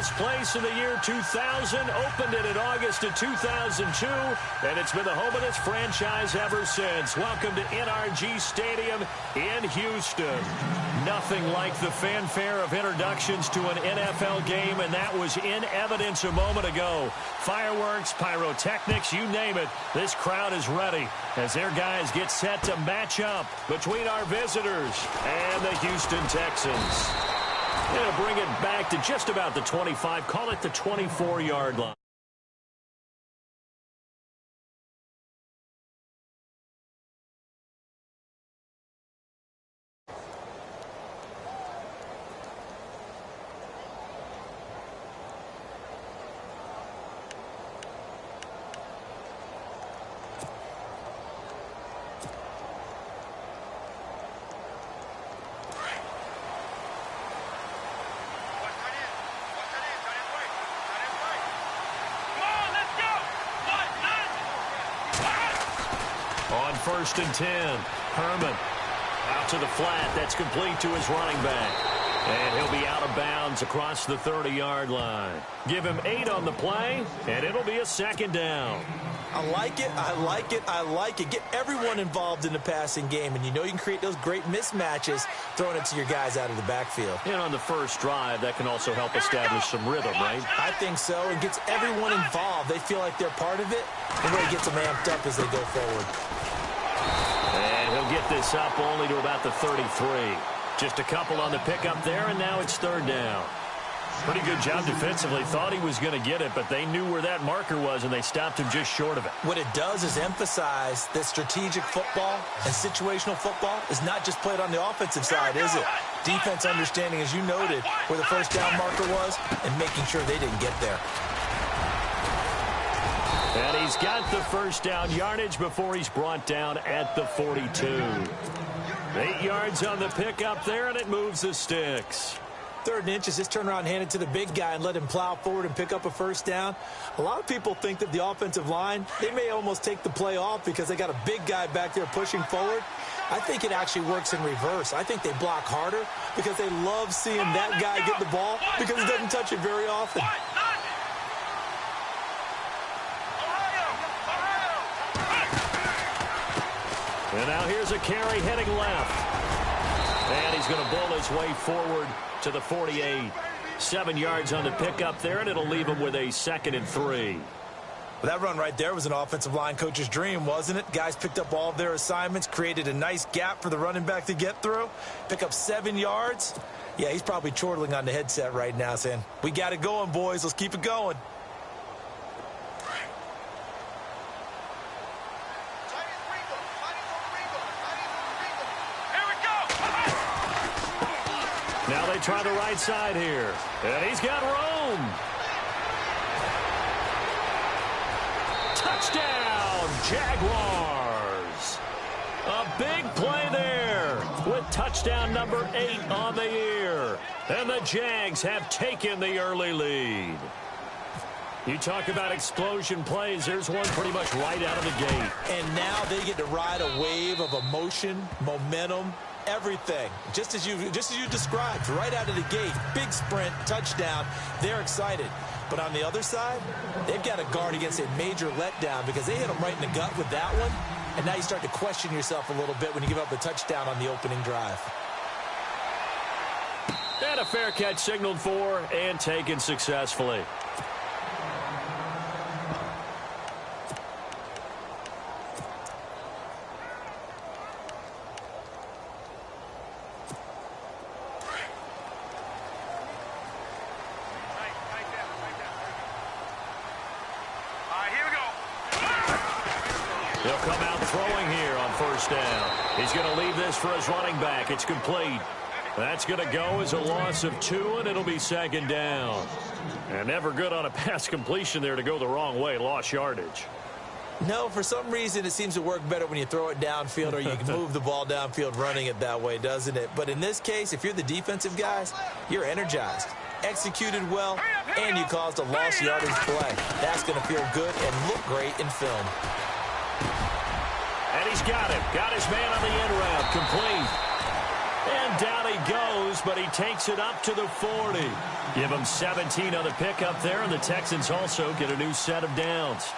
this place in the year 2000, opened it in August of 2002, and it's been the home of this franchise ever since. Welcome to NRG Stadium in Houston. Nothing like the fanfare of introductions to an NFL game, and that was in evidence a moment ago. Fireworks, pyrotechnics, you name it, this crowd is ready as their guys get set to match up between our visitors and the Houston Texans. Going to bring it back to just about the 25, call it the 24-yard line. On 1st and 10, Herman out to the flat. That's complete to his running back. And he'll be out of bounds across the 30-yard line. Give him 8 on the play, and it'll be a second down. I like it, I like it, I like it. Get everyone involved in the passing game, and you know you can create those great mismatches throwing it to your guys out of the backfield. And on the first drive, that can also help establish some rhythm, right? I think so. It gets everyone involved. They feel like they're part of it, and really gets them amped up as they go forward. And he'll get this up only to about the 33. Just a couple on the pickup there, and now it's third down. Pretty good job defensively. Thought he was going to get it, but they knew where that marker was, and they stopped him just short of it. What it does is emphasize that strategic football and situational football is not just played on the offensive side, is it? Defense understanding, as you noted, where the first down marker was and making sure they didn't get there. And he's got the first down yardage before he's brought down at the 42. 8 yards on the pickup there, and it moves the sticks. 3rd and inches, just turn around and hand it to the big guy and let him plow forward and pick up a first down. A lot of people think that the offensive line, they may almost take the play off because they got a big guy back there pushing forward. I think it actually works in reverse. I think they block harder because they love seeing that guy get the ball because he doesn't touch it very often. And now here's a carry heading left. And he's going to bowl his way forward to the 48. 7 yards on the pickup there, and it'll leave him with a 2nd and 3. Well, that run right there was an offensive line coach's dream, wasn't it? Guys picked up all of their assignments, created a nice gap for the running back to get through, pick up 7 yards. Yeah, he's probably chortling on the headset right now saying, we got it going, boys. Let's keep it going. Now they try the right side here. And he's got room. Touchdown, Jaguars. A big play there with touchdown number 8 on the year. And the Jags have taken the early lead. You talk about explosion plays. There's one pretty much right out of the gate. And now they get to ride a wave of emotion, momentum, everything, just as you described, right out of the gate. Big sprint, touchdown. They're excited. But on the other side, they've got to guard against a major letdown because they hit them right in the gut with that one. And now you start to question yourself a little bit when you give up a touchdown on the opening drive. And a fair catch signaled for and taken successfully. He'll come out throwing here on first down. He's going to leave this for his running back. It's complete. That's going to go as a loss of 2, and it'll be 2nd down. And never good on a pass completion there to go the wrong way. Lost yardage. No, for some reason it seems to work better when you throw it downfield or you can move the ball downfield running it that way, doesn't it? But in this case, if you're the defensive guys, you're energized, executed well, and you caused a lost yardage play. That's going to feel good and look great in film. And he's got him. Got his man on the end route. Complete. And down he goes, but he takes it up to the 40. Give him 17 on the pickup there, and the Texans also get a new set of downs.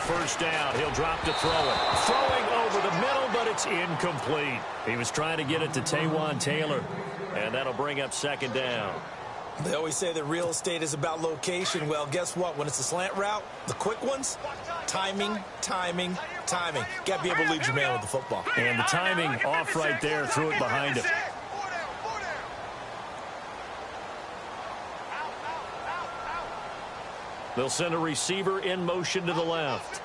First down, he'll drop to throw it. Throwing over the middle, but it's incomplete. He was trying to get it to Taywan Taylor, and that'll bring up second down. They always say that real estate is about location. Well, guess what? When it's a slant route, the quick ones, timing, timing, timing. Got to be able to lead your man with the football. And the timing off right there, threw it behind him. They'll send a receiver in motion to the left.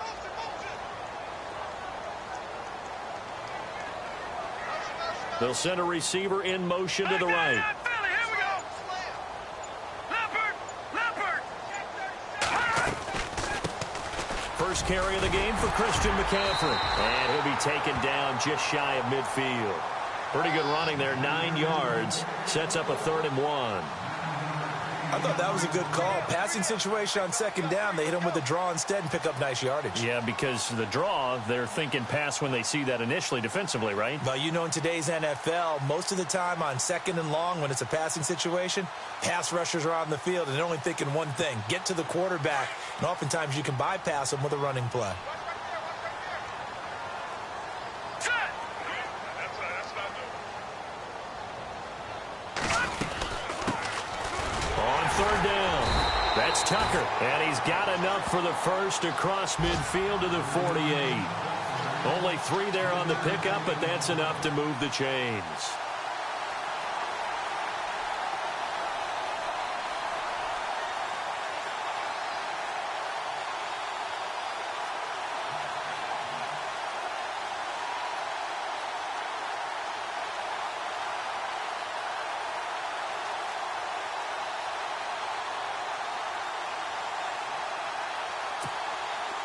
They'll send a receiver in motion to the right. First carry of the game for Christian McCaffrey. And he'll be taken down just shy of midfield. Pretty good running there, 9 yards. Sets up a 3rd and 1. I thought that was a good call. Passing situation on second down. They hit him with a draw instead and pick up nice yardage. Yeah, because the draw, they're thinking pass when they see that initially defensively, right? Well, you know, in today's NFL, most of the time on second and long when it's a passing situation, pass rushers are on the field and they're only thinking one thing, get to the quarterback. And oftentimes you can bypass them with a running play. Third down. That's Tucker. And he's got enough for the first across midfield to the 48. Only 3 there on the pickup, but that's enough to move the chains.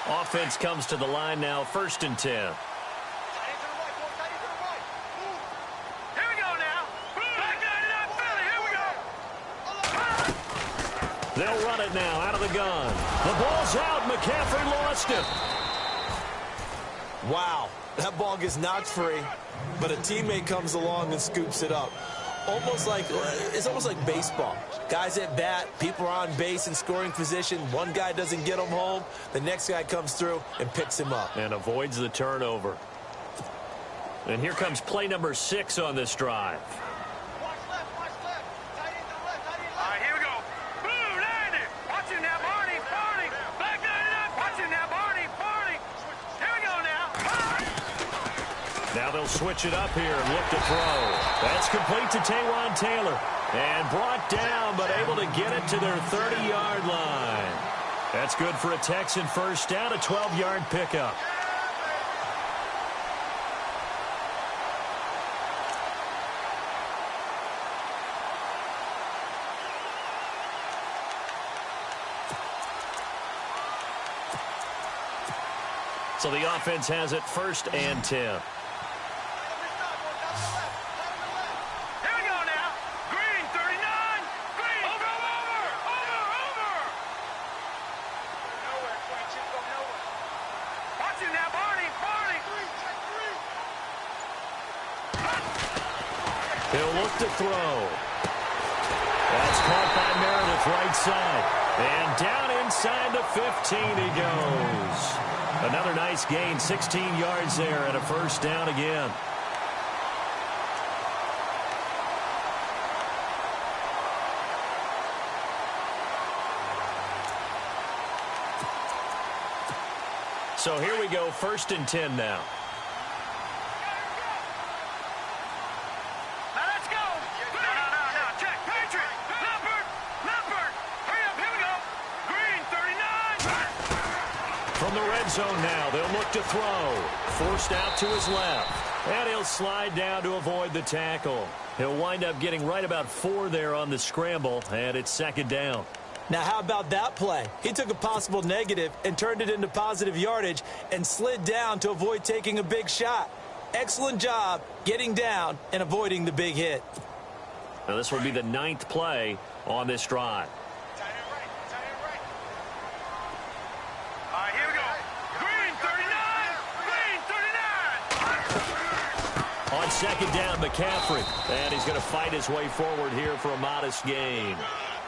Offense comes to the line now, 1st and 10. Here we go now. Back 99 Philly. Here we go. They'll run it now out of the gun. The ball's out. McCaffrey lost it. Wow. That ball gets knocked free, but a teammate comes along and scoops it up. It's almost like baseball. Guys at bat, people are on base in scoring position. One guy doesn't get him home. The next guy comes through and picks him up. And avoids the turnover. And here comes play number 6 on this drive. Watch left. Tight end to the left. All right, here we go. Boom, 90. Watch him now, Barney. Back 99. Watch him now, Barney. Here we go now. Now they'll switch it up here and look to throw. That's complete to Taywan Taylor. And brought down, but able to get it to their 30-yard line. That's good for a Texan first down, a 12-yard pickup. So the offense has it 1st and 10. Here we go now. Green, 39. Green. Over. Nowhere, Quentin. Go nowhere. Watch him now, Barney. He'll look to throw. That's caught by Meredith, right side. And down inside the 15 he goes. Another nice gain, 16 yards there and a first down again. So here we go, 1st and 10 now. Now let's go. No. Check. Patriot. Leopard. Hurry up. Here we go. Green, 39. From the red zone now, they'll look to throw. Forced out to his left. And he'll slide down to avoid the tackle. He'll wind up getting right about 4 there on the scramble, and it's 2nd down. Now, how about that play? He took a possible negative and turned it into positive yardage and slid down to avoid taking a big shot. excellent job getting down and avoiding the big hit. Now this will be the 9th play on this drive. All right, here we go. Green 39. Green 39. On second down, McCaffrey. And he's going to fight his way forward here for a modest gain.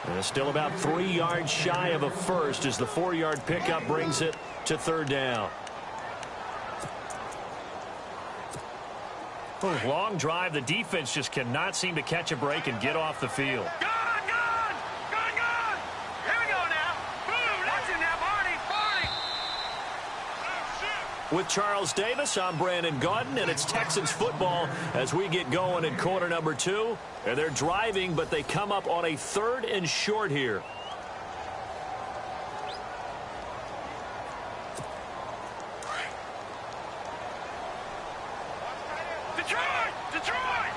And still about 3 yards shy of a first as the 4-yard pickup brings it to third down. Long drive. The defense just cannot seem to catch a break and get off the field. Gone. Here we go now. Boom. Watch him now, Barney. With Charles Davis, I'm Brandon Gaudin, and it's Texans football as we get going in quarter number 2. And they're driving, but they come up on a 3rd and short here. Detroit.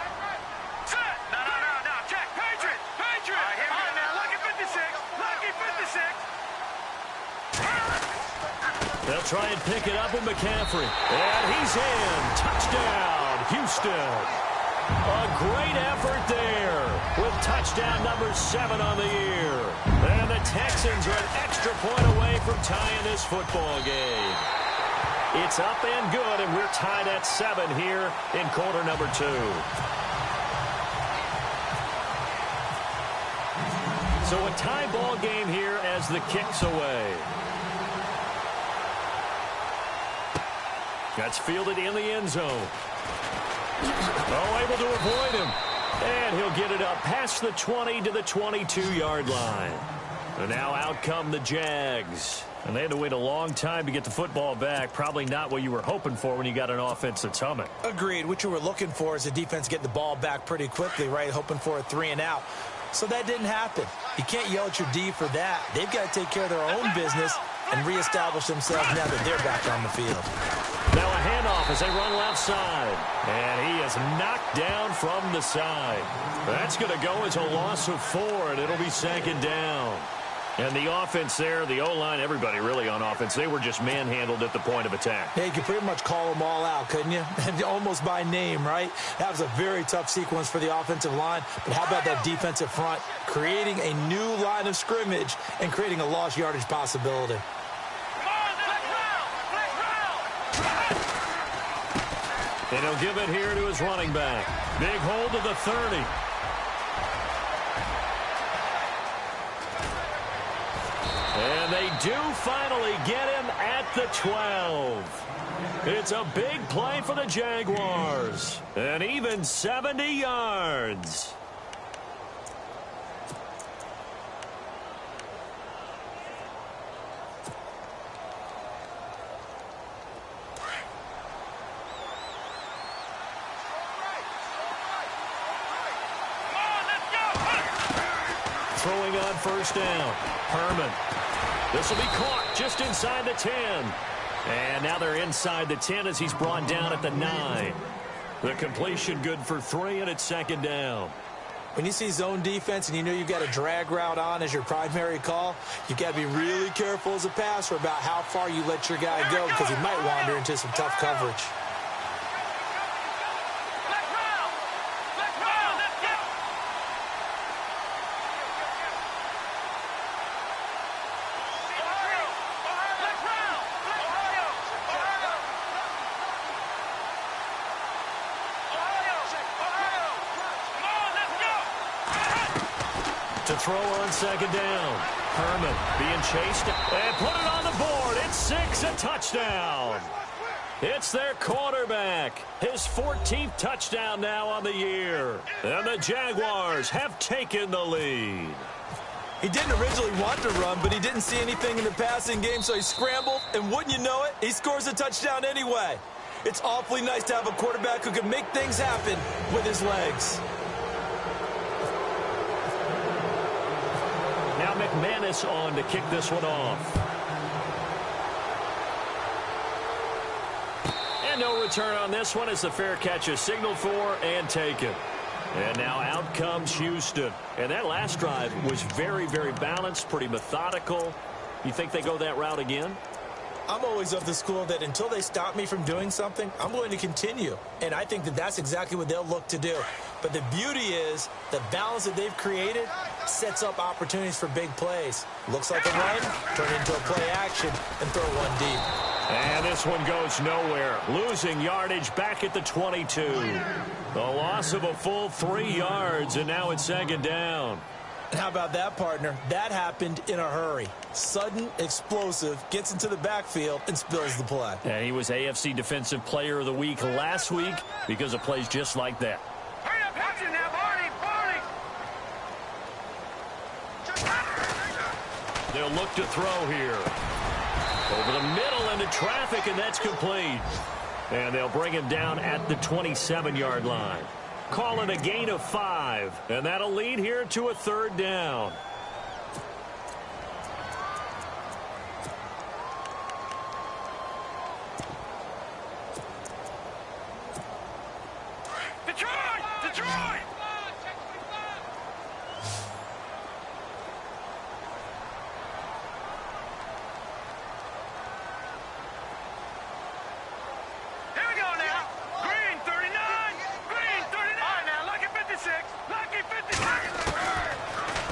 Set. No. Check. Patriot. All right, here we go now. Lucky 56. They'll try and pick it up with McCaffrey. And he's in. Touchdown, Houston. A great effort there with touchdown number 7 on the year. And the Texans are an extra point away from tying this football game. It's up and good, and we're tied at 7 here in quarter number 2. So a tie ball game here as the kick's away. That's fielded in the end zone. Oh, able to avoid him. And he'll get it up past the 20 to the 22-yard line. And now out come the Jags. And they had to wait a long time to get the football back. Probably not what you were hoping for when you got an offense that's humming. Agreed. What you were looking for is the defense getting the ball back pretty quickly, right? Hoping for a 3 and out. So that didn't happen. You can't yell at your D for that. They've got to take care of their own business and reestablish themselves now that they're back on the field. Now a handoff as they run left side. And he is knocked down from the side. That's going to go as a loss of 4, and it'll be second down. And the offense there, the O-line, everybody really on offense, they were just manhandled at the point of attack. Yeah, you could pretty much call them all out, couldn't you? Almost by name, right? That was a very tough sequence for the offensive line. But how about that defensive front creating a new line of scrimmage and creating a lost yardage possibility? And he'll give it here to his running back. Big hold of the 30. And they do finally get him at the 12. It's a big play for the Jaguars. And even 70 yards. Throwing on first down. Herman. This will be caught just inside the 10. And now they're inside the 10 as he's brought down at the 9. The completion good for 3, and it's second down. When you see zone defense and you know you've got a drag route on as your primary call, you've got to be really careful as a passer about how far you let your guy go because he might wander into some tough coverage. To throw on second down. Herman being chased and put it on the board. It's 6, a touchdown. It's their quarterback. His 14th touchdown now on the year. And the Jaguars have taken the lead. He didn't originally want to run, but he didn't see anything in the passing game, so he scrambled, and wouldn't you know it, he scores a touchdown anyway. It's awfully nice to have a quarterback who can make things happen with his legs. Now McManus on to kick this one off. And no return on this one as the fair catch is signaled for and taken. And now out comes Houston. And that last drive was very, very balanced, pretty methodical. You think they go that route again? I'm always of the school that until they stop me from doing something, I'm going to continue. And I think that that's exactly what they'll look to do. But the beauty is the balance that they've created sets up opportunities for big plays. Looks like a run, turn into a play action, and throw one deep. And this one goes nowhere. Losing yardage back at the 22. The loss of a full 3 yards, and now it's second down. And how about that, partner? That happened in a hurry. Sudden, explosive, gets into the backfield, and spills the play. And he was AFC Defensive Player of the Week last week because of plays just like that. Hurry up, watch it now, Barney, Barney. They'll look to throw here. Over the middle into traffic, and that's complete. And they'll bring him down at the 27-yard line. Call it a gain of 5, and that'll lead here to a third down. Detroit! Detroit! Here we go now. Green 39. Green 39. All right now, lucky 56. Lucky 56.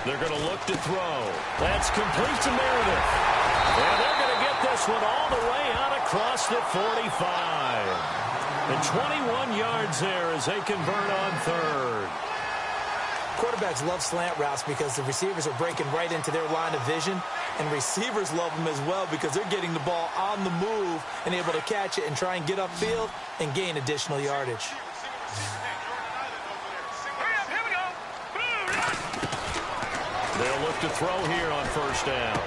They're going to look to throw. That's complete to Meredith. And they're going to get this one all the way out across the 45. And 21 yards there as they convert on third. Quarterbacks love slant routes because the receivers are breaking right into their line of vision, and receivers love them as well because they're getting the ball on the move and able to catch it and try and get upfield and gain additional yardage. Hurry up, here we go. Blue. They'll look to throw here on first down.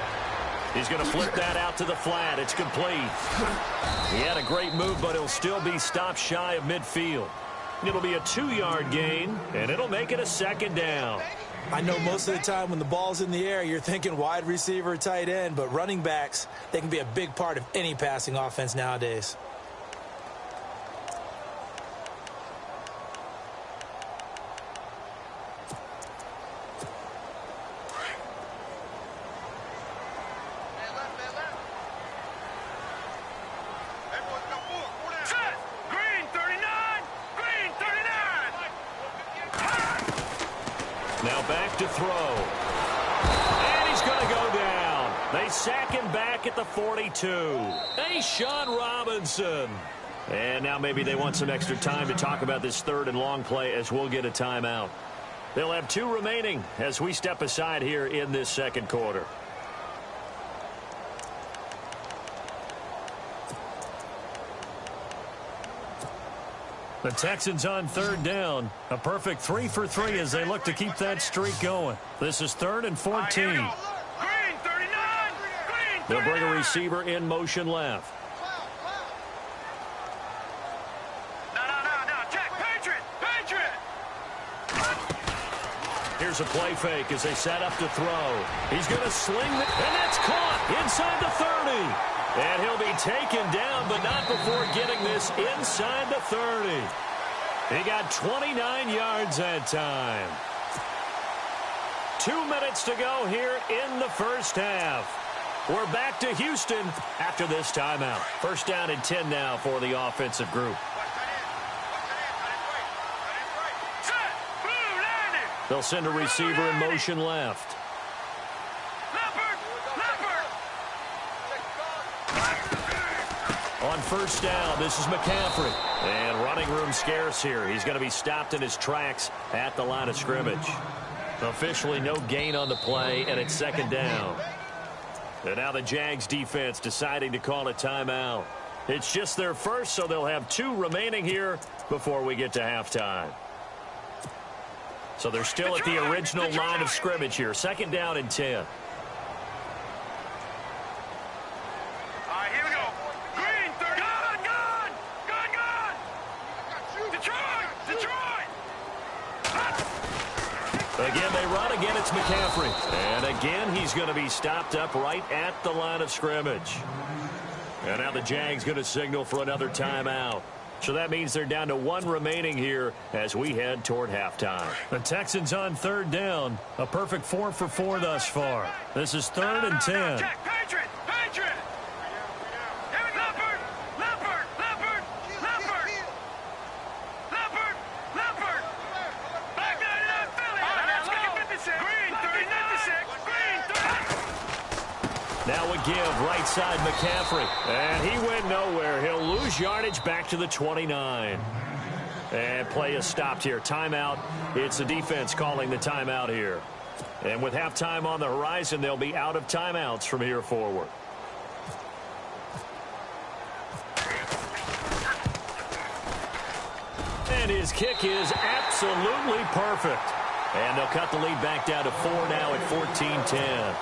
He's going to flip that out to the flat. It's complete. He had a great move, but he'll still be stopped shy of midfield. It'll be a 2-yard gain, and it'll make it a second down. I know most of the time when the ball's in the air, you're thinking wide receiver, tight end, but running backs, they can be a big part of any passing offense nowadays. Set. Green 39. Green 39. Now back to throw. And he's going to go down. They sack him back at the 42. Hey, Sean Robinson. And now maybe they want some extra time to talk about this third and long play as we'll get a timeout. They'll have 2 remaining as we step aside here in this second quarter. The Texans on third down. A perfect 3 for 3 as they look to keep that streak going. This is 3rd and 14. Green 39. Green 39. They'll bring a receiver in motion left. No. Check. Patriot. Patriot. Here's a play fake as they set up to throw. He's going to sling it, and that's caught inside the 30. And he'll be taken down, but not before getting this inside the 30. He got 29 yards that time. 2 minutes to go here in the first half. We're back to Houston after this timeout. First down and 10 now for the offensive group. Set. Blue landing. They'll send a receiver in motion left. On first down, this is McCaffrey. And running room scarce here. He's going to be stopped in his tracks at the line of scrimmage. Officially no gain on the play, and it's second down. And now the Jags defense deciding to call a timeout. It's just their first, so they'll have 2 remaining here before we get to halftime. So they're still at the original line of scrimmage here. Second down and 10. Again, they run. Again, it's McCaffrey. And again, he's going to be stopped up right at the line of scrimmage. And now the Jags going to signal for another timeout. So that means they're down to 1 remaining here as we head toward halftime. The Texans on third down. A perfect 4 for 4 thus far. This is 3rd and 10. Patriot! Patriot! Now a give, right side McCaffrey. And he went nowhere. He'll lose yardage back to the 29. And play is stopped here. Timeout. It's the defense calling the timeout here. And with halftime on the horizon, they'll be out of timeouts from here forward. And his kick is absolutely perfect. And they'll cut the lead back down to 4 now at 14-10.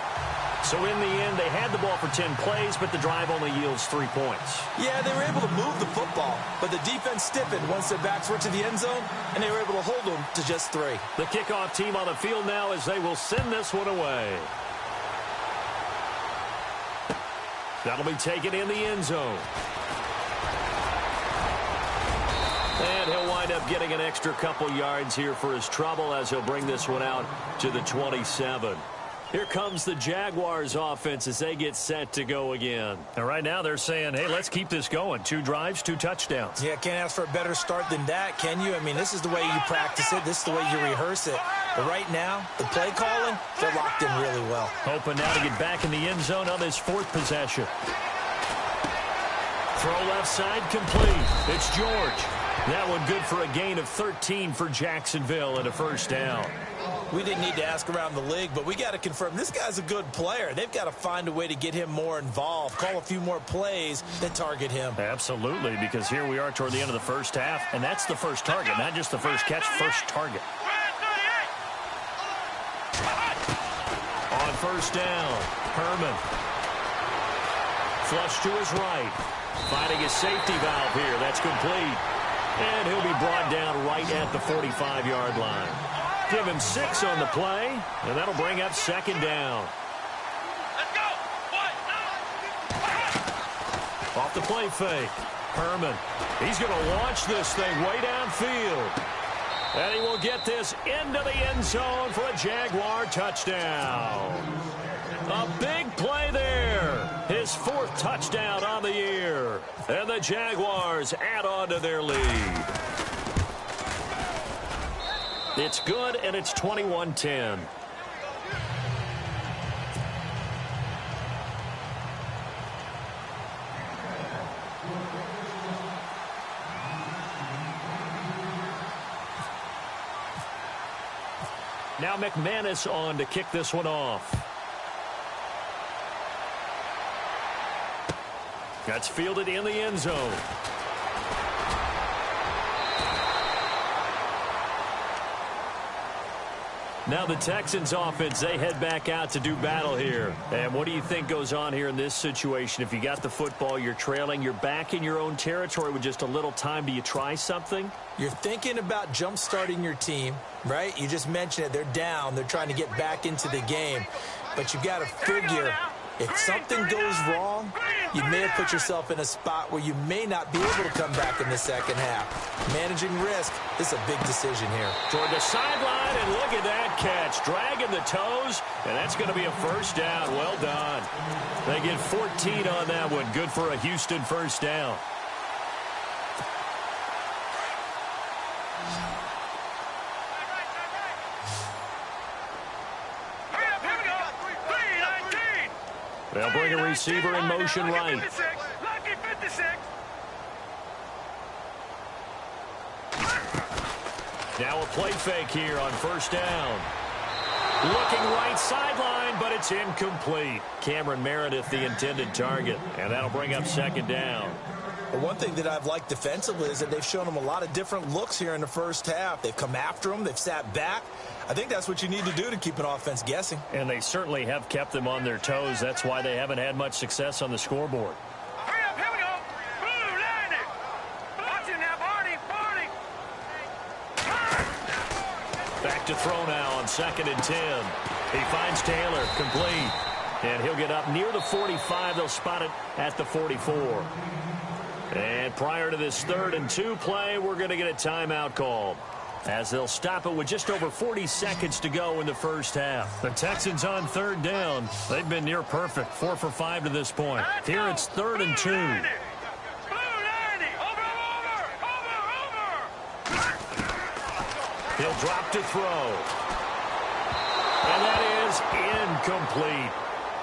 So in the end, they had the ball for 10 plays, but the drive only yields 3 points. Yeah, they were able to move the football, but the defense stiffened once their backs were to the end zone, and they were able to hold them to just 3. The kickoff team on the field now as they will send this one away. That'll be taken in the end zone. And he'll wind up getting an extra couple yards here for his trouble as he'll bring this one out to the 27. Here comes the Jaguars offense as they get set to go again. And right now they're saying, hey, let's keep this going. 2 drives, 2 touchdowns. Yeah, can't ask for a better start than that, can you? I mean, this is the way you practice it. This is the way you rehearse it. But right now, the play calling, they're locked in really well. Hoping now to get back in the end zone on this 4th possession. Throw left side complete. It's George. That one good for a gain of 13 for Jacksonville and a first down. We didn't need to ask around the league, but we got to confirm this guy's a good player. They've got to find a way to get him more involved, call a few more plays that target him. Absolutely, because here we are toward the end of the first half, and that's the first target, not just the first catch, first target. On first down, Herman. Flush to his right. Finding his safety valve here. That's complete. And he'll be brought down right at the 45-yard line. Give him 6 on the play, and that'll bring up second down. Let's go. Off the play fake. Herman. He's going to launch this thing way downfield. And he will get this into the end zone for a Jaguar touchdown. A big play there. His 4th touchdown on the year. And the Jaguars add on to their lead. It's good, and it's 21-10. Now McManus on to kick this one off. That's fielded in the end zone. Now the Texans offense, they head back out to do battle here. And what do you think goes on here in this situation? If you got the football, you're trailing, you're back in your own territory with just a little time. Do you try something? You're thinking about jump-starting your team, right? You just mentioned it. They're down. They're trying to get back into the game. But you got to figure, if something goes wrong, you may have put yourself in a spot where you may not be able to come back in the second half. Managing risk is a big decision here. Toward the sideline, and look at that catch. Dragging the toes, and that's going to be a first down. Well done. They get 14 on that one. Good for a Houston first down. They'll bring a receiver in motion right. Lucky 56. Now a play fake here on first down. Looking right sideline, but it's incomplete. Cameron Meredith, the intended target, and that'll bring up second down. But one thing that I've liked defensively is that they've shown them a lot of different looks here in the first half. They've come after them. They've sat back. I think that's what you need to do to keep an offense guessing. And they certainly have kept them on their toes. That's why they haven't had much success on the scoreboard. Hurry up, here we go. Blue, line it. Watch it now, Barney. Back to throw now on 2nd and 10. He finds Taylor, complete. And he'll get up near the 45. They'll spot it at the 44. And prior to this 3rd and 2 play, we're going to get a timeout called, as they'll stop it with just over 40 seconds to go in the first half. The Texans on 3rd down. They've been near perfect, 4 for 5 to this point. Here it's 3rd and 2. He'll drop to throw. And that is incomplete.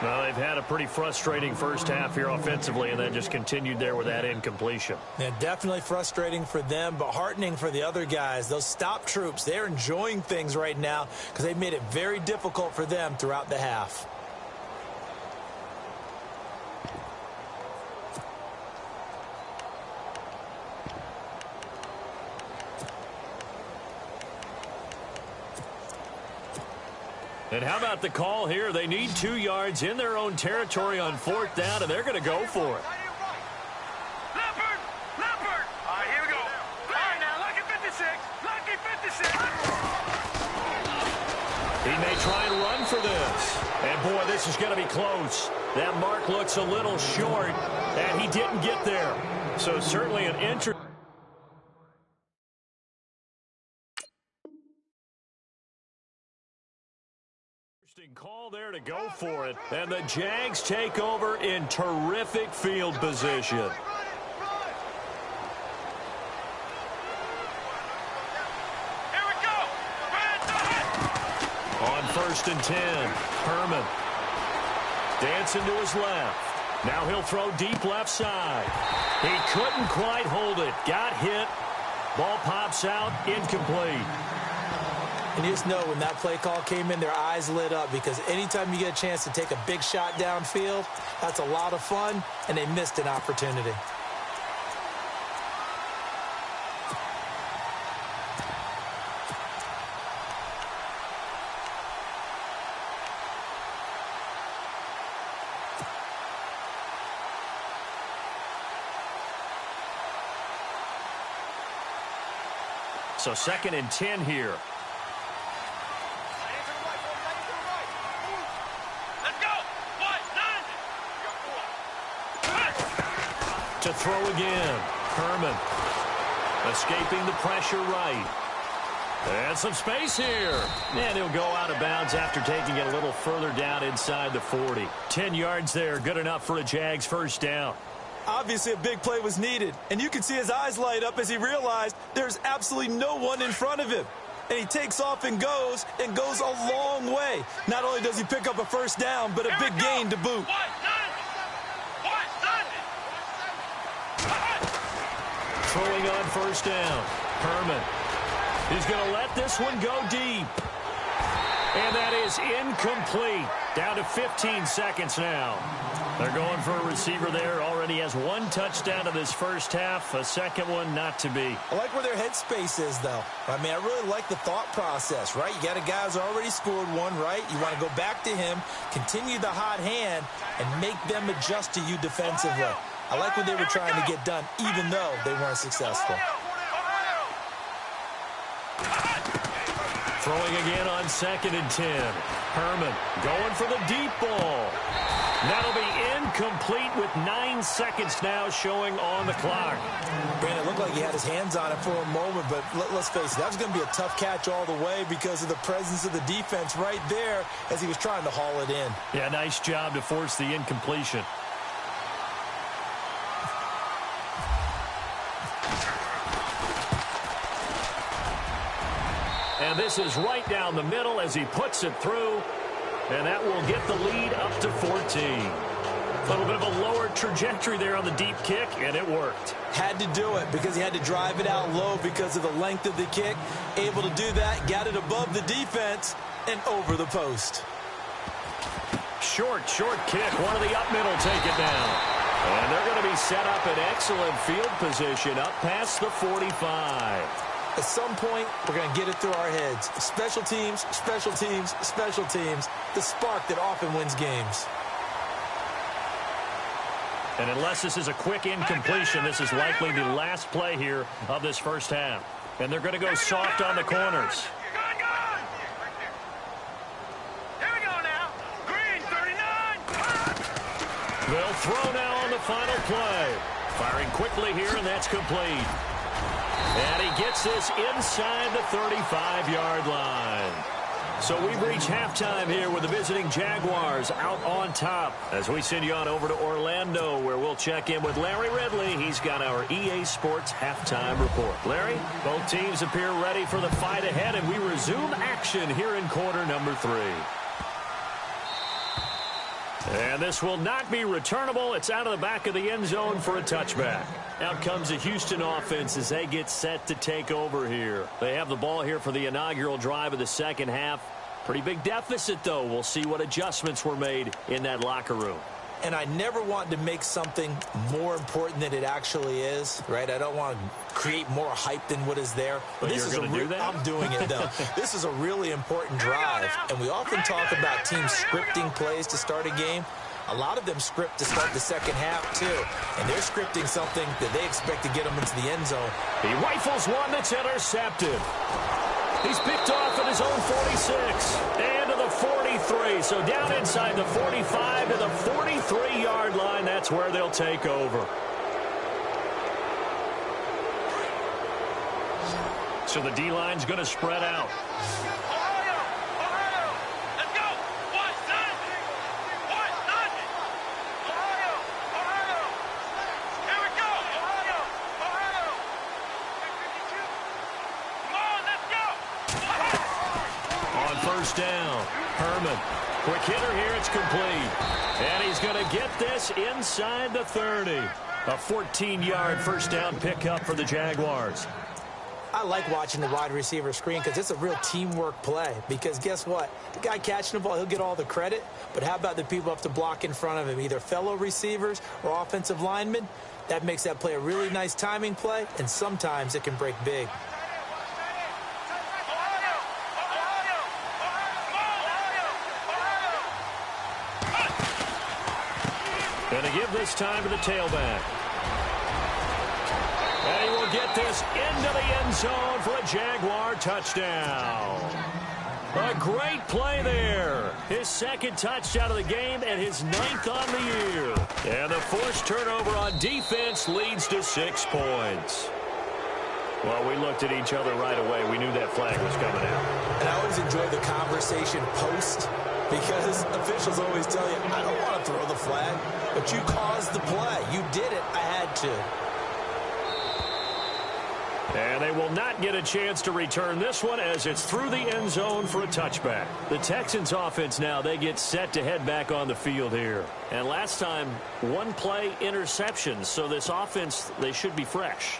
Well, they've had a pretty frustrating first half here offensively, and then just continued there with that incompletion. Yeah, definitely frustrating for them, but heartening for the other guys. Those stop troops, they're enjoying things right now because they've made it very difficult for them throughout the half. And how about the call here? They need 2 yards in their own territory on 4th down, and they're going to go for it. Leopard! Leopard! All right, here we go. All right, now, lucky 56. Lucky 56. He may try and run for this. And, boy, this is going to be close. That mark looks a little short, and he didn't get there. So certainly an interesting call there to go for it. And the Jags take over in terrific field position. Here we go. On 1st and 10, Herman dancing to his left. Now he'll throw deep left side. He couldn't quite hold it. Got hit. Ball pops out, incomplete. And you just know when that play call came in, their eyes lit up because anytime you get a chance to take a big shot downfield, that's a lot of fun, and they missed an opportunity. So 2nd and 10 here. To throw again. Herman escaping the pressure right. And some space here. And he'll go out of bounds after taking it a little further down inside the 40. 10 yards there. Good enough for a Jags first down. Obviously, a big play was needed. And you can see his eyes light up as he realized there's absolutely no one in front of him. And he takes off and goes a long way. Not only does he pick up a first down, but a big gain to boot. Throwing on 1st down. Herman. He's going to let this one go deep. And that is incomplete. Down to 15 seconds now. They're going for a receiver there. Already has 1 touchdown in this first half. A second one not to be. I like where their headspace is, though. I mean, I really like the thought process, right? You got a guy who's already scored one, right? You want to go back to him, continue the hot hand, and make them adjust to you defensively. I like what they were trying to get done, even though they weren't successful. Throwing again on 2nd and 10. Herman going for the deep ball. That'll be incomplete with 9 seconds now showing on the clock. Brandon, it looked like he had his hands on it for a moment, but let's face it, that was going to be a tough catch all the way because of the presence of the defense right there as he was trying to haul it in. Yeah, nice job to force the incompletion. And this is right down the middle as he puts it through. And that will get the lead up to 14. A little bit of a lower trajectory there on the deep kick, and it worked. Had to do it because he had to drive it out low because of the length of the kick. Able to do that, got it above the defense, and over the post. Short kick. One of the up middle take it down. And they're going to be set up in excellent field position up past the 45. At some point, we're going to get it through our heads. Special teams, special teams, special teams. The spark that often wins games. And unless this is a quick incompletion, this is likely the last play here of this first half. And they're going to go soft on the corners. Here we go now. Green, 39. They'll throw now on the final play. Firing quickly here, and that's complete. And he gets this inside the 35-yard line. So we've reached halftime here with the visiting Jaguars out on top as we send you on over to Orlando where we'll check in with Larry Ridley. He's got our EA Sports halftime report. Larry, both teams appear ready for the fight ahead, and we resume action here in quarter number 3. And this will not be returnable. It's out of the back of the end zone for a touchback. Out comes the Houston offense as they get set to take over here. They have the ball here for the inaugural drive of the second half. Pretty big deficit, though. We'll see what adjustments were made in that locker room. And I never want to make something more important than it actually is, right? I don't want to create more hype than what is there. But this is going to do that? I'm doing it, though. This is a really important drive. And we often talk about teams scripting plays to start a game. A lot of them script to start the second half, too. And they're scripting something that they expect to get them into the end zone. He rifles one that's intercepted. He's picked off at his own 46 and to the 43. So down inside the 45 to the 43-yard line. That's where they'll take over. So the D-line's going to spread out. First down. Herman. Quick hitter here. It's complete. And he's going to get this inside the 30. A 14-yard first down pickup for the Jaguars. I like watching the wide receiver screen because it's a real teamwork play. Because guess what? The guy catching the ball, he'll get all the credit. But how about the people up to block in front of him, either fellow receivers or offensive linemen? That makes that play a really nice timing play, and sometimes it can break big. Going to give this time to the tailback. And he will get this into the end zone for a Jaguar touchdown. A great play there. His second touchdown of the game and his 9th on the year. And the forced turnover on defense leads to 6 points. Well, we looked at each other right away. We knew that flag was coming out. And I always enjoy the conversation post because officials always tell you, I don't want to throw the flag, but you caused the play. You did it. I had to. And they will not get a chance to return this one as it's through the end zone for a touchback. The Texans offense now, they get set to head back on the field here. And last time, one play interceptions. So this offense, they should be fresh.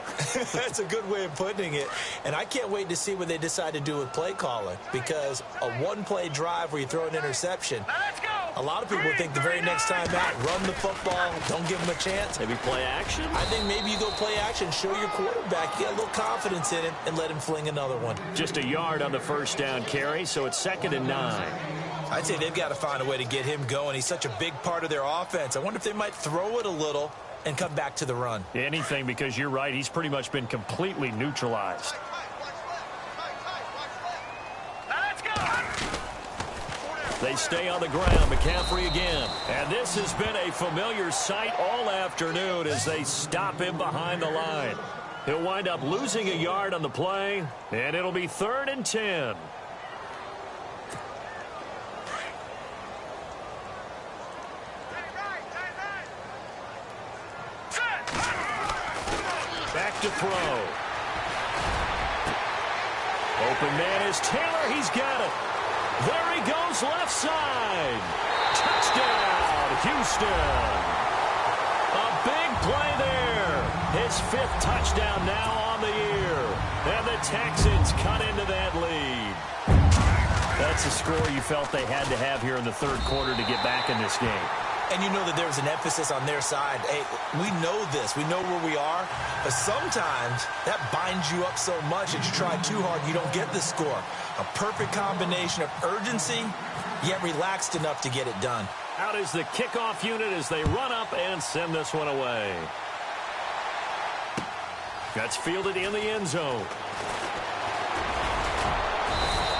That's a good way of putting it. And I can't wait to see what they decide to do with play calling. Because a one-play drive where you throw an interception, a lot of people think the very next time out, run the football, don't give them a chance. Maybe play action? I think maybe you go play action, show your quarterback, you got a little confidence in him, and let him fling another one. Just a yard on the first down carry, so it's 2nd and 9. I'd say they've got to find a way to get him going. He's such a big part of their offense. I wonder if they might throw it a little and come back to the run. Anything, because you're right, he's pretty much been completely neutralized. They stay on the ground. McCaffrey again. And this has been a familiar sight all afternoon as they stop him behind the line. He'll wind up losing a yard on the play, and it'll be 3rd and 10. Back to throw. Open man is Taylor. He's got it. There he goes, left side. Touchdown, Houston. A big play there. His 5th touchdown now on the year. And the Texans cut into that lead. That's a score you felt they had to have here in the 3rd quarter to get back in this game. And you know that there was an emphasis on their side. Hey, we know this. We know where we are. But sometimes that binds you up so much that you try too hard, you don't get the score. A perfect combination of urgency, yet relaxed enough to get it done. Out is the kickoff unit as they run up and send this one away. That's fielded in the end zone.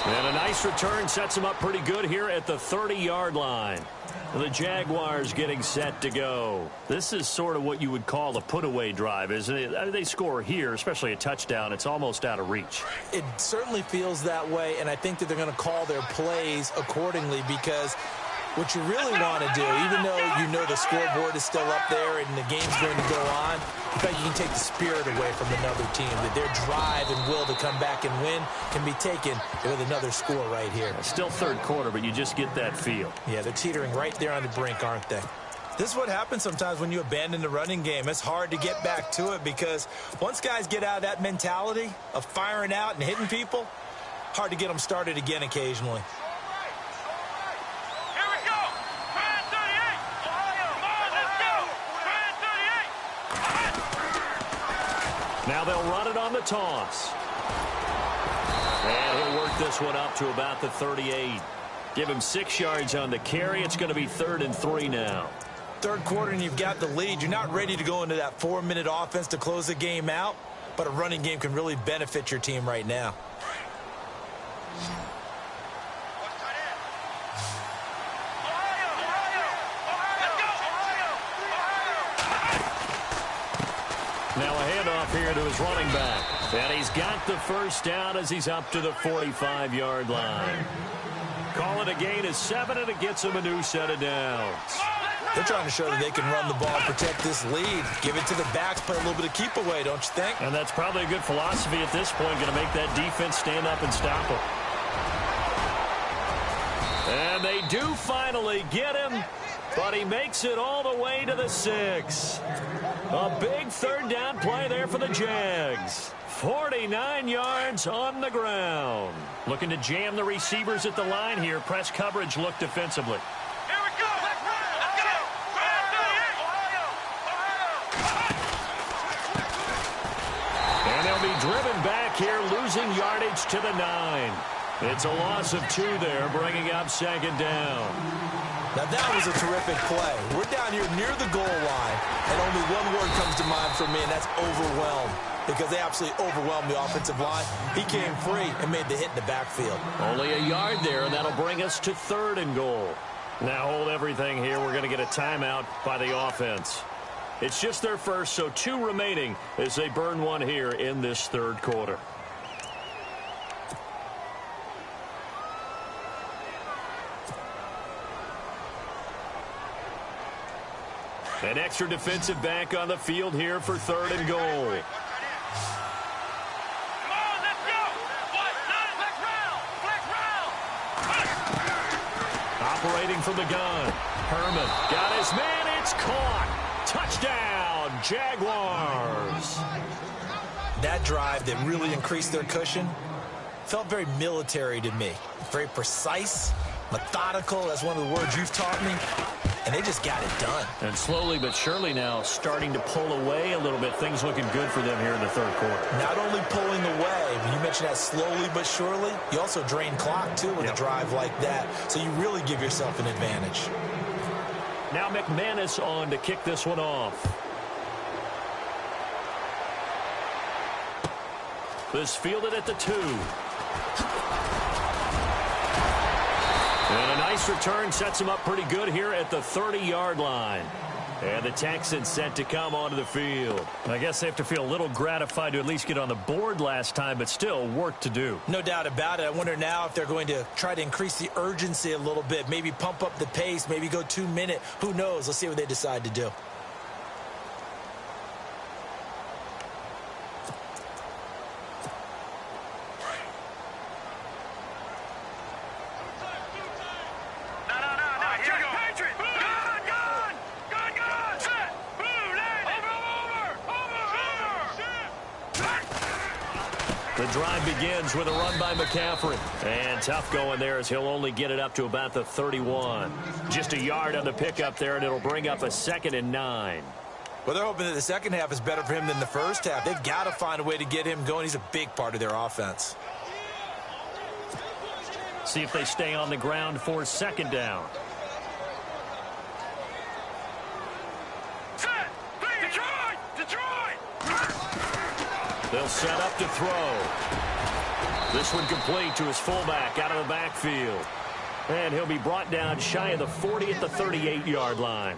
And a nice return sets them up pretty good here at the 30-yard line. The Jaguars getting set to go. This is sort of what you would call a put-away drive, isn't it? I mean, they score here, especially a touchdown. It's almost out of reach. It certainly feels that way, and I think that they're going to call their plays accordingly because What you really want to do, even though you know the scoreboard is still up there and the game's going to go on, in fact, you can take the spirit away from another team. That their drive and will to come back and win can be taken with another score right here. Still third quarter, but you just get that feel. Yeah, they're teetering right there on the brink, aren't they? This is what happens sometimes when you abandon the running game. It's hard to get back to it because once guys get out of that mentality of firing out and hitting people, hard to get them started again occasionally. Now they'll run it on the toss. And he'll work this one up to about the 38. Give him 6 yards on the carry. It's going to be 3rd and 3 now. Third quarter and you've got the lead. You're not ready to go into that 4-minute offense to close the game out, but a running game can really benefit your team right now. Now a handoff here to his running back. And he's got the first down as he's up to the 45-yard line. Call it a gain of 7, and it gets him a new set of downs. They're trying to show that they can run the ball, protect this lead, give it to the backs, play a little bit of keep away, don't you think? And that's probably a good philosophy at this point, going to make that defense stand up and stop him. And they do finally get him, but he makes it all the way to the 6. A big third down play there for the Jags. 49 yards on the ground. Looking to jam the receivers at the line here. Press coverage look defensively. Here we go. Let's go. And they'll be driven back here, losing yardage to the 9. It's a loss of 2 there, bringing up 2nd down. Now that was a terrific play. We're down here near the goal line, and only one word comes to mind for me, and that's overwhelmed. Because they absolutely overwhelmed the offensive line. He came free and made the hit in the backfield. Only a yard there, and that'll bring us to 3rd and goal. Now hold everything here. We're going to get a timeout by the offense. It's just their first, so 2 remaining as they burn one here in this 3rd quarter. An extra defensive back on the field here for 3rd and goal. Operating from the gun. Herman got his man. It's caught. Touchdown, Jaguars. That drive that really increased their cushion felt very military to me. Very precise, methodical. That's one of the words you've taught me. And they just got it done. And slowly but surely now starting to pull away a little bit. Things looking good for them here in the 3rd quarter. Not only pulling away, when you mentioned that slowly but surely, you also drain clock, too, with a drive like that. So you really give yourself an advantage. Now McManus on to kick this one off. This fielded at the 2. And a nice return sets him up pretty good here at the 30-yard line. And the Texans set to come onto the field. I guess they have to feel a little gratified to at least get on the board last time, but still work to do. No doubt about it. I wonder now if they're going to try to increase the urgency a little bit, maybe pump up the pace, maybe go 2-minute. Who knows? Let's see what they decide to do. The drive begins with a run by McCaffrey. And tough going there as he'll only get it up to about the 31. Just a yard on the pickup there, and it'll bring up a 2nd and 9. Well, they're hoping that the second half is better for him than the first half. They've got to find a way to get him going. He's a big part of their offense. See if they stay on the ground for 2nd down. They'll set up to throw. This one complete to his fullback out of the backfield. And he'll be brought down shy of the 40 at the 38-yard line.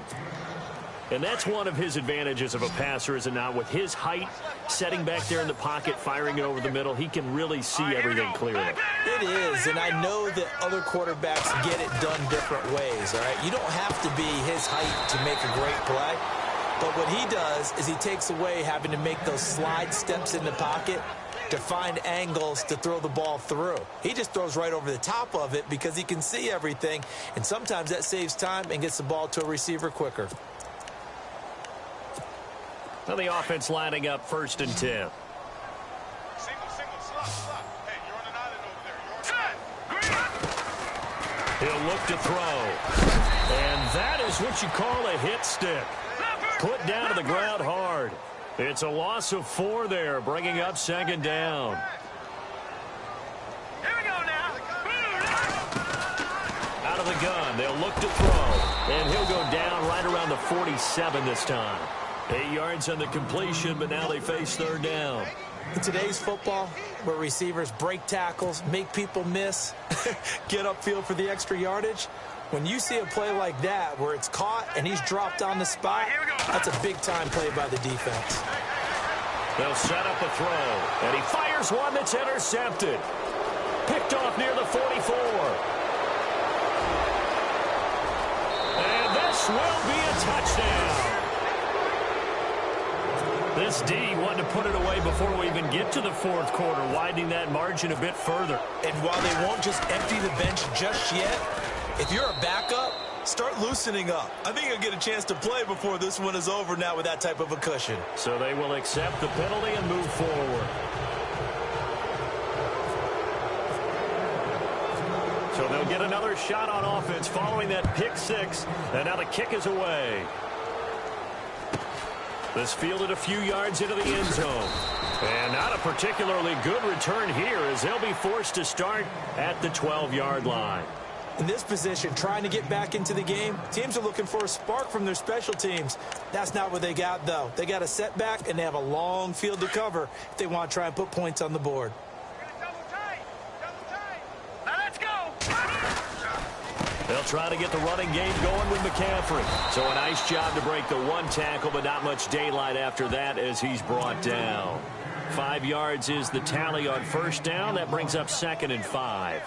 And that's one of his advantages of a passer, is it not? With his height, setting back there in the pocket, firing it over the middle, he can really see everything clearly. It is, and I know that other quarterbacks get it done different ways, all right? You don't have to be his height to make a great play. But what he does is he takes away having to make those slide steps in the pocket to find angles to throw the ball through. He just throws right over the top of it because he can see everything, and sometimes that saves time and gets the ball to a receiver quicker. Now the offense lining up 1st and 10. Single, slot. Hey, you're on an island over there. He'll look to throw. And that is what you call a hit stick. Put down to the ground hard. It's a loss of 4 there, bringing up 2nd down. Here we go now. Out of the gun, they'll look to throw. And he'll go down right around the 47 this time. 8 yards on the completion, but now they face 3rd down. In today's football, where receivers break tackles, make people miss, get upfield for the extra yardage, when you see a play like that where it's caught and he's dropped on the spot, that's a big-time play by the defense. They'll set up a throw, and he fires one that's intercepted. Picked off near the 44. And this will be a touchdown. This D wanted to put it away before we even get to the 4th quarter, widening that margin a bit further. And while they won't just empty the bench just yet, if you're a backup, start loosening up. I think you'll get a chance to play before this one is over now with that type of a cushion. So they will accept the penalty and move forward. So they'll get another shot on offense following that pick 6, and now the kick is away. This fielded a few yards into the end zone. And not a particularly good return here, as they'll be forced to start at the 12-yard line. In this position, trying to get back into the game, teams are looking for a spark from their special teams. That's not what they got, though. They got a setback, and they have a long field to cover if they want to try and put points on the board. Now let's go. They'll try to get the running game going with McCaffrey. So a nice job to break the 1 tackle, but not much daylight after that as he's brought down. 5 yards is the tally on 1st down. That brings up 2nd and 5.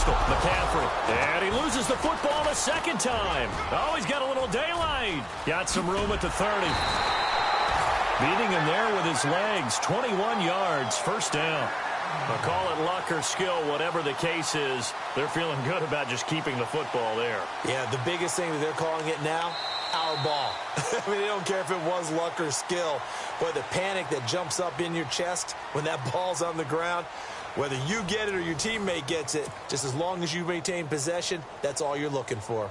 McCaffrey, and he loses the football the 2nd time. Oh, he's got a little daylight. Got some room at the 30. Beating him there with his legs. 21 yards, 1st down. I'll call it luck or skill, whatever the case is. They're feeling good about just keeping the football there. Yeah, the biggest thing that they're calling it now, our ball. I mean, they don't care if it was luck or skill. Boy, the panic that jumps up in your chest when that ball's on the ground, whether you get it or your teammate gets it, just as long as you maintain possession, that's all you're looking for.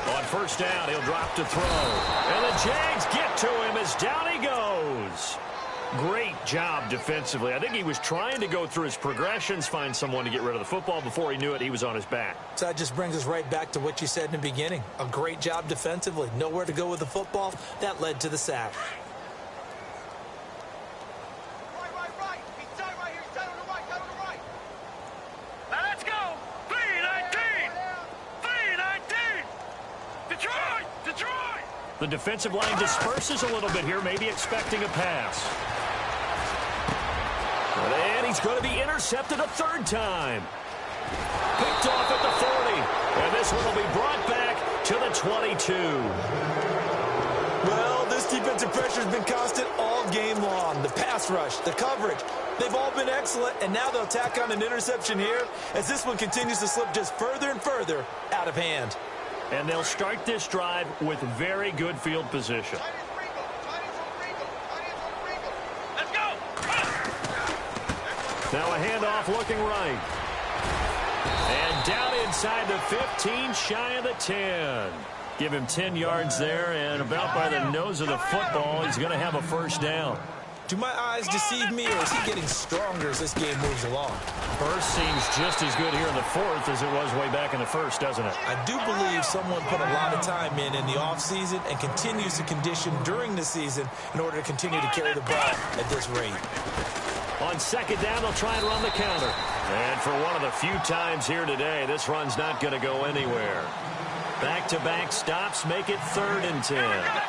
On 1st down, he'll drop to throw. And the Jags get to him as down he goes. Great job defensively. I think he was trying to go through his progressions, find someone to get rid of the football. Before he knew it, he was on his back. So that just brings us right back to what you said in the beginning. A great job defensively. Nowhere to go with the football. That led to the sack. Right. He's tight right here. He's tight on the right. Now let's go. 3-19. Detroit. The defensive line disperses a little bit here, maybe expecting a pass. And he's going to be intercepted a 3rd time. Picked off at the 40. And this one will be brought back to the 22. Well, this defensive pressure has been constant all game long. The pass rush, the coverage, they've all been excellent, and now they'll tack on an interception here as this one continues to slip just further and further out of hand. And they'll start this drive with very good field position. Let's go. Now a handoff looking right. And down inside the 15, shy of the 10. Give him 10 yards there, and about by the nose of the football, he's going to have a 1st down. Do my eyes deceive me, or is he getting stronger as this game moves along? Burst seems just as good here in the fourth as it was way back in the first, doesn't it? I do believe someone put a lot of time in the offseason and continues to condition during the season in order to continue to carry the ball at this rate. On second down, they'll try and run the counter. And for one of the few times here today, this run's not going to go anywhere. Back-to-back stops make it 3rd and 10.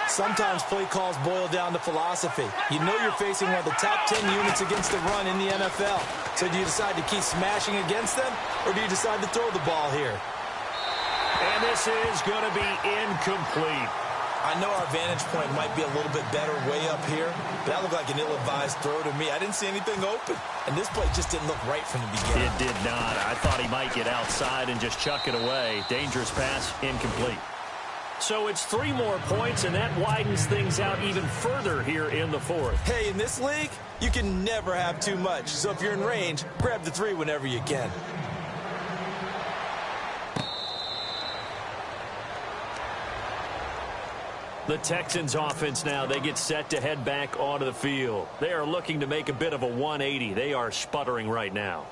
Sometimes play calls boil down to philosophy. You know you're facing one of the top 10 units against the run in the NFL. So do you decide to keep smashing against them, or do you decide to throw the ball here? And this is going to be incomplete. I know our vantage point might be a little bit better way up here, but that looked like an ill-advised throw to me. I didn't see anything open, and this play just didn't look right from the beginning. It did not. I thought he might get outside and just chuck it away. Dangerous pass, incomplete. So it's 3 more points, and that widens things out even further here in the fourth. Hey, in this league, you can never have too much. So if you're in range, grab the 3 whenever you can. The Texans offense now, they get set to head back onto the field. They are looking to make a bit of a 180. They are sputtering right now.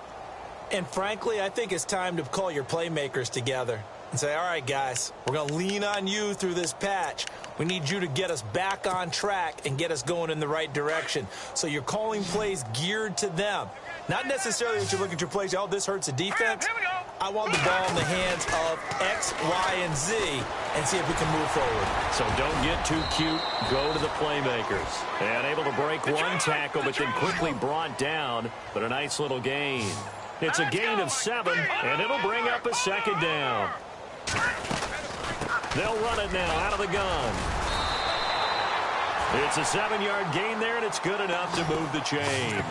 And frankly, I think it's time to call your playmakers together and say, all right, guys, we're going to lean on you through this patch. We need you to get us back on track and get us going in the right direction. So you're calling plays geared to them. Not necessarily that you look at your plays, oh, this hurts the defense. I want the ball in the hands of X, Y, and Z and see if we can move forward. So don't get too cute. Go to the playmakers. And able to break one tackle, but then quickly brought down. But a nice little gain. It's a gain of 7, and it'll bring up a 2nd down. They'll run it now out of the gun. It's a 7-yard gain there, and it's good enough to move the chains.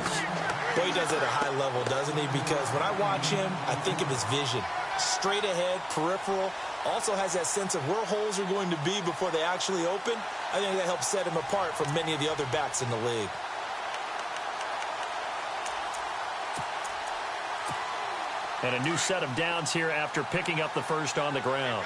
Boy, he does it at a high level, doesn't he? Because when I watch him, I think of his vision. Straight ahead, peripheral. Also has that sense of where holes are going to be before they actually open. I think that helps set him apart from many of the other backs in the league. And a new set of downs here after picking up the first on the ground.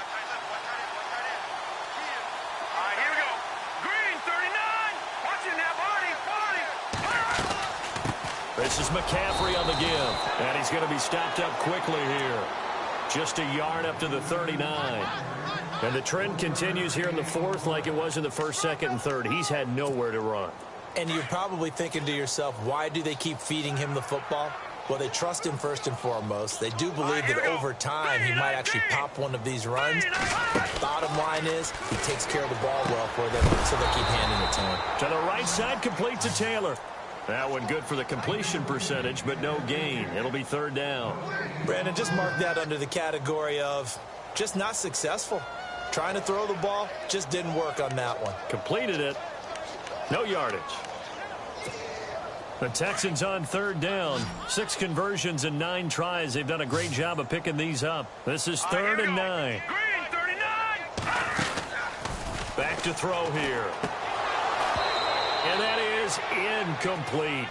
This is McCaffrey on the give, and he's going to be stopped up quickly here. Just a yard up to the 39. And the trend continues here in the fourth like it was in the first, second, and third. He's had nowhere to run. And you're probably thinking to yourself, why do they keep feeding him the football? Well, they trust him first and foremost. They do believe that over time he might actually pop one of these runs. The bottom line is he takes care of the ball well for them, so they keep handing it to him. To the right side, complete to Taylor. That one good for the completion percentage, but no gain. It'll be 3rd down. Brandon, just mark that under the category of just not successful. Trying to throw the ball, just didn't work on that one. Completed it. No yardage. The Texans on 3rd down. 6 conversions and 9 tries. They've done a great job of picking these up. This is 3rd and 9. Back to throw here. And that is incomplete.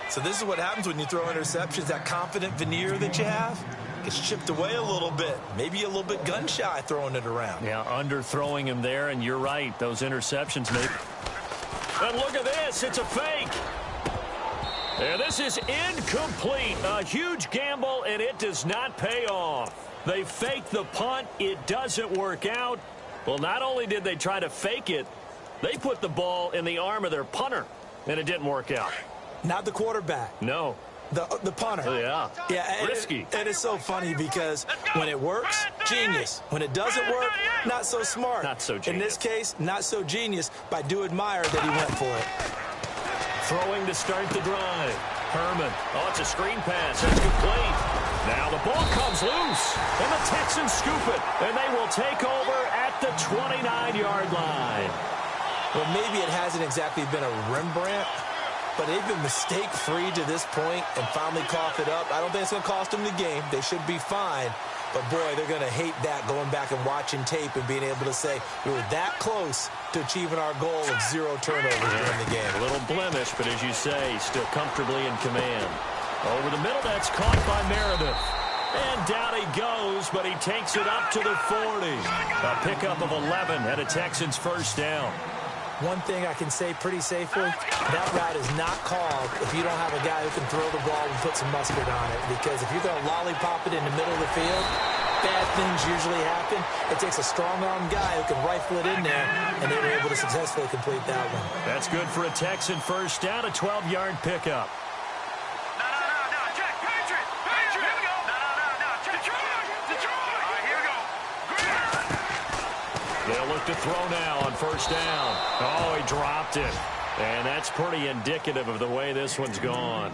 So this is what happens when you throw interceptions. That confident veneer that you have gets chipped away a little bit. Maybe a little bit gun-shy throwing it around. Yeah, underthrowing him there, and you're right. Those interceptions maybe. And look at this. It's a fake. And this is incomplete. A huge gamble, and it does not pay off. They fake the punt. It doesn't work out. Well, not only did they try to fake it, they put the ball in the arm of their punter, and it didn't work out. Not the quarterback. No. The punter. Oh, yeah. Yeah. Risky. It is so funny because when it works, genius. When it doesn't work, not so smart. Not so genius. In this case, not so genius, but I do admire that he went for it. Throwing to start the drive. Herman. Oh, it's a screen pass. It's complete. Now the ball comes loose, and the Texans scoop it, and they will take over at the 29-yard line. Well, maybe it hasn't exactly been a Rembrandt, but they've been mistake-free to this point and finally coughed it up. I don't think it's going to cost them the game. They should be fine. But, boy, they're going to hate that, going back and watching tape and being able to say we were that close to achieving our goal of 0 turnovers during the game. A little blemish, but as you say, still comfortably in command. Over the middle, that's caught by Meredith. And down he goes, but he takes it up to the 40. A pickup of 11 and a Texans first down. One thing I can say pretty safely, that route is not called if you don't have a guy who can throw the ball and put some mustard on it. Because if you're going to lollipop it in the middle of the field, bad things usually happen. It takes a strong-arm guy who can rifle it in there, and they were able to successfully complete that one. That's good for a Texan first down, a 12-yard pickup. They'll look to throw now on first down. Oh, he dropped it. And that's pretty indicative of the way this one's gone.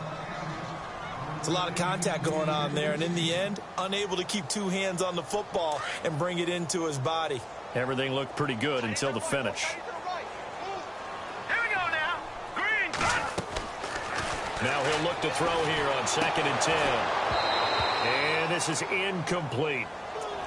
It's a lot of contact going on there, and in the end, unable to keep two hands on the football and bring it into his body. Everything looked pretty good until the finish. Here we go now. Green. Now he'll look to throw here on 2nd and 10. And this is incomplete.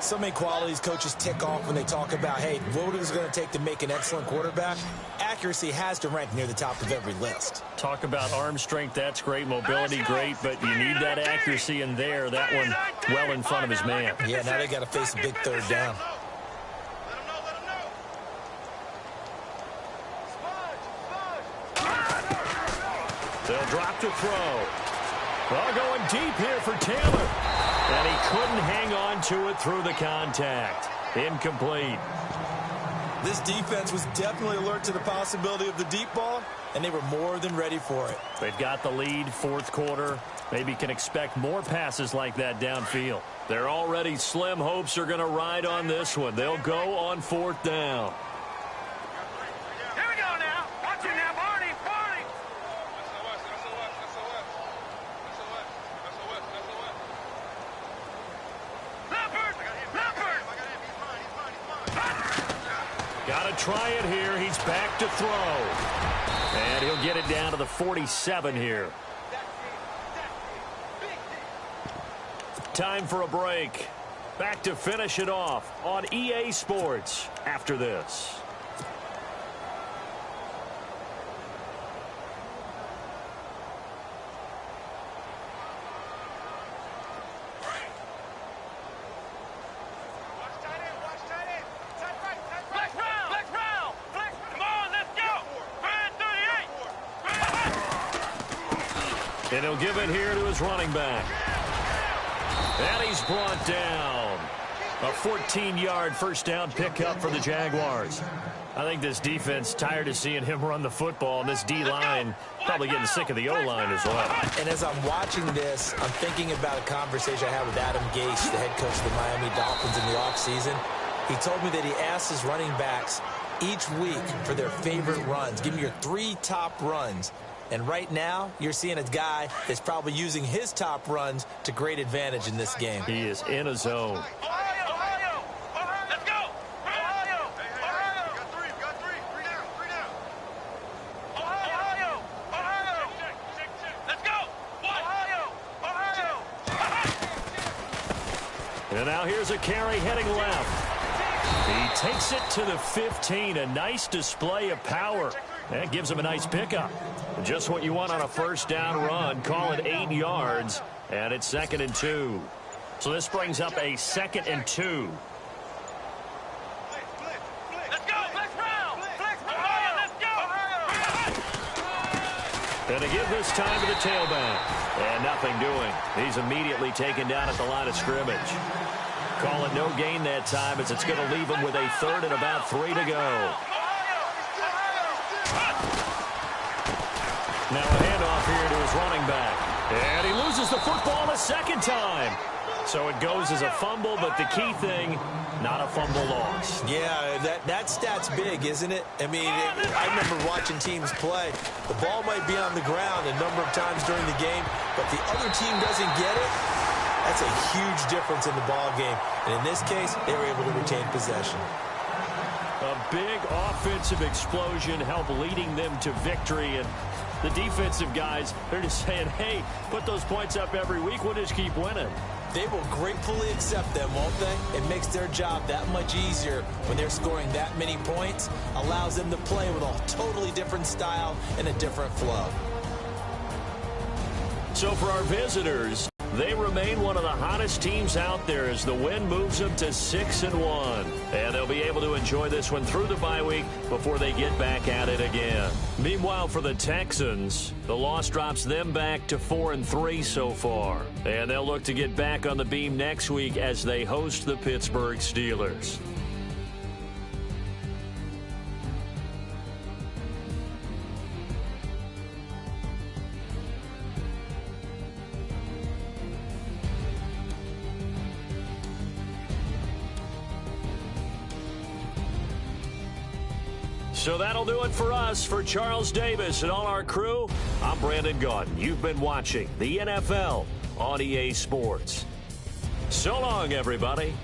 So many qualities coaches tick off when they talk about, hey, what is it going to take to make an excellent quarterback? Accuracy has to rank near the top of every list. Talk about arm strength, that's great. Mobility, great, but you need that accuracy in there. That one well in front of his man. Yeah, now they got to face a big third down. They'll drop to throw. Well, going deep here for Taylor. And he couldn't hang on to it through the contact. Incomplete. This defense was definitely alert to the possibility of the deep ball, and they were more than ready for it. They've got the lead, fourth quarter. Maybe can expect more passes like that downfield. Their already slim hopes are going to ride on this one. They'll go on 4th down. Here we go now. Watch it now, Barney. Barney. Got to try it here. He's back to throw. And he'll get it down to the 47 here. Time for a break. Back to finish it off on EA Sports after this. And he'll give it here to his running back. And he's brought down. A 14-yard first down pickup for the Jaguars. I think this defense tired of seeing him run the football, and this D-line probably getting sick of the O-line as well. And as I'm watching this, I'm thinking about a conversation I had with Adam Gase, the head coach of the Miami Dolphins in the offseason. He told me that he asked his running backs each week for their favorite runs. Give me your 3 top runs. And right now, you're seeing a guy that's probably using his top runs to great advantage in this game. He is in a zone. Ohio! Let's go! Ohio! Got three down. Ohio! Let's go! Ohio! And now here's a carry heading left. He takes it to the 15. A nice display of power. That gives him a nice pickup. Just what you want on a first down run. Call it 8 yards. And it's 2nd and 2. So this brings up a 2nd and 2. Let's go! Let's go! And to give this time to the tailback. And nothing doing. He's immediately taken down at the line of scrimmage. Call it no gain that time as it's going to leave him with a 3rd and about 3 to go. Now a handoff here to his running back. And he loses the football a second time. So it goes as a fumble, but the key thing, not a fumble loss. Yeah, that stat's big, isn't it? I mean, I remember watching teams play. The ball might be on the ground a number of times during the game, but the other team doesn't get it. That's a huge difference in the ball game. And in this case, they were able to retain possession. A big offensive explosion helped leading them to victory. And the defensive guys, they're just saying, hey, put those points up every week. We'll just keep winning. They will gratefully accept them, won't they? It makes their job that much easier when they're scoring that many points. Allows them to play with a totally different style and a different flow. So for our visitors, They remain one of the hottest teams out there as the win moves them to 6-1. And they'll be able to enjoy this one through the bye week before they get back at it again. Meanwhile, for the Texans, the loss drops them back to 4-3 so far. And they'll look to get back on the beam next week as they host the Pittsburgh Steelers. So that'll do it for us. For Charles Davis and all our crew, I'm Brandon Gaudin. You've been watching the NFL on EA Sports. So long, everybody.